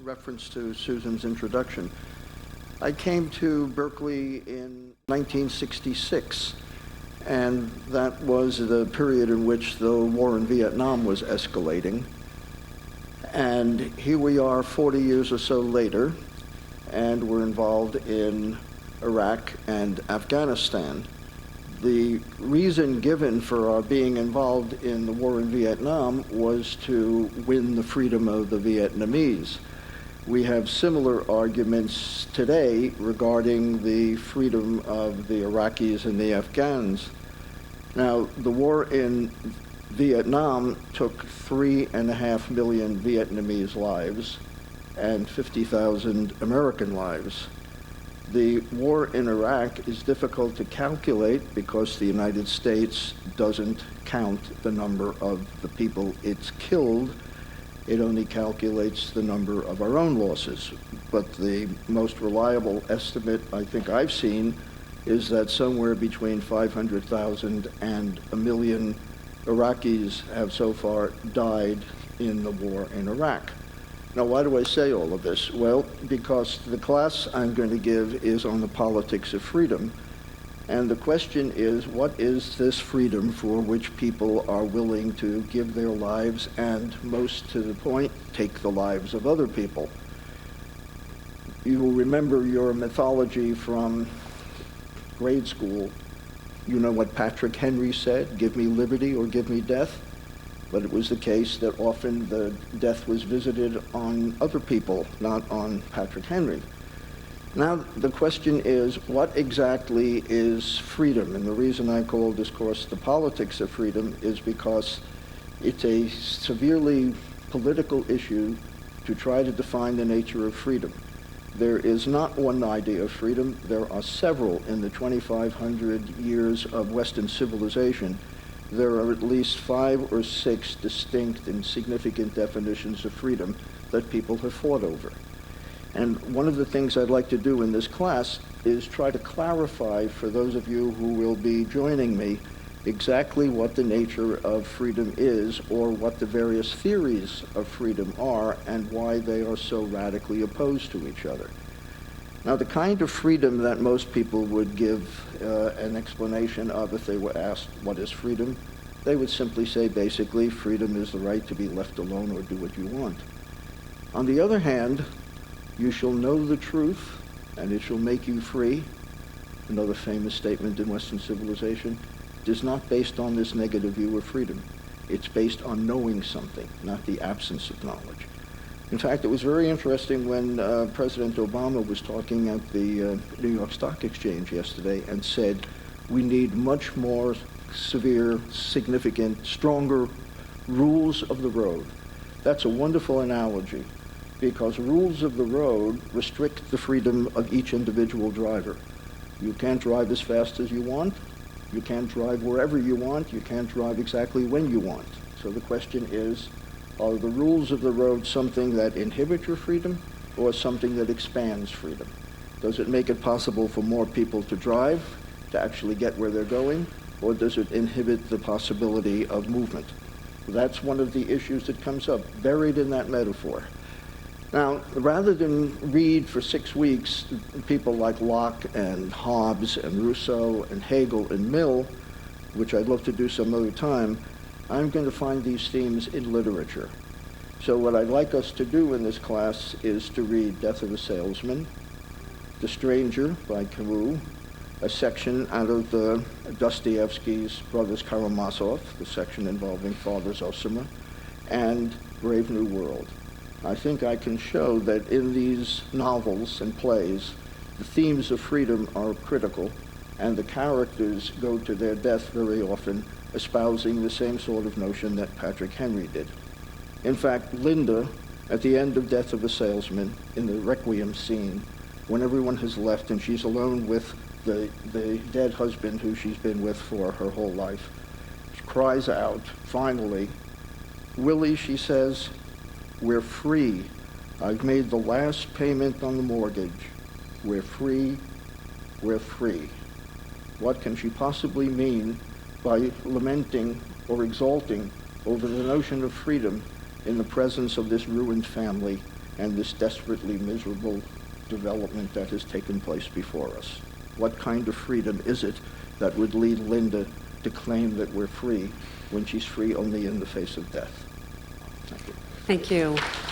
reference to Susan's introduction. I came to Berkeley in 1966, and that was the period in which the war in Vietnam was escalating. And here we are 40 years or so later, and we're involved in Iraq and Afghanistan. The reason given for our being involved in the war in Vietnam was to win the freedom of the Vietnamese. We have similar arguments today regarding the freedom of the Iraqis and the Afghans. Now, the war in Vietnam took 3.5 million Vietnamese lives and 50,000 American lives. The war in Iraq is difficult to calculate because the United States doesn't count the number of the people it's killed. It only calculates the number of our own losses. But the most reliable estimate I think I've seen is that somewhere between 500,000 and 1 million Iraqis have so far died in the war in Iraq. Now, why do I say all of this? Well, because the class I'm going to give is on the politics of freedom. And the question is, what is this freedom for which people are willing to give their lives and, most to the point, take the lives of other people? You will remember your mythology from grade school. You know what Patrick Henry said, give me liberty or give me death. But it was the case that often the death was visited on other people, not on Patrick Henry. Now, the question is, what exactly is freedom? And the reason I call this course The Politics of Freedom is because it's a severely political issue to try to define the nature of freedom. There is not one idea of freedom. There are several in the 2,500 years of Western civilization. There are at least 5 or 6 distinct and significant definitions of freedom that people have fought over. And one of the things I'd like to do in this class is try to clarify for those of you who will be joining me exactly what the nature of freedom is, or what the various theories of freedom are, and why they are so radically opposed to each other. Now, the kind of freedom that most people would give an explanation of if they were asked, what is freedom? They would simply say, basically, freedom is the right to be left alone or do what you want. On the other hand, you shall know the truth, and it shall make you free. Another famous statement in Western civilization. It is not based on this negative view of freedom. It's based on knowing something, not the absence of knowledge. In fact, it was very interesting when President Obama was talking at the New York Stock Exchange yesterday and said, we need much more severe, significant, stronger rules of the road. That's a wonderful analogy, because rules of the road restrict the freedom of each individual driver. You can't drive as fast as you want. You can't drive wherever you want. You can't drive exactly when you want. So the question is, are the rules of the road something that inhibit your freedom or something that expands freedom? Does it make it possible for more people to drive, to actually get where they're going, or does it inhibit the possibility of movement? That's one of the issues that comes up, buried in that metaphor. Now, rather than read for 6 weeks people like Locke and Hobbes and Rousseau and Hegel and Mill, which I'd love to do some other time, I'm going to find these themes in literature. So what I'd like us to do in this class is to read Death of a Salesman, The Stranger by Camus, a section out of Dostoevsky's Brothers Karamazov, the section involving Father Zosima, and Brave New World. I think I can show that in these novels and plays, the themes of freedom are critical, and the characters go to their death very often espousing the same sort of notion that Patrick Henry did. In fact, Linda, at the end of Death of a Salesman, in the Requiem scene, when everyone has left and she's alone with the dead husband who she's been with for her whole life, she cries out, finally, Willie, she says, we're free. I've made the last payment on the mortgage. We're free. We're free. What can she possibly mean by lamenting or exulting over the notion of freedom in the presence of this ruined family and this desperately miserable development that has taken place before us. What kind of freedom is it that would lead Linda to claim that we're free when she's free only in the face of death? Thank you. Thank you.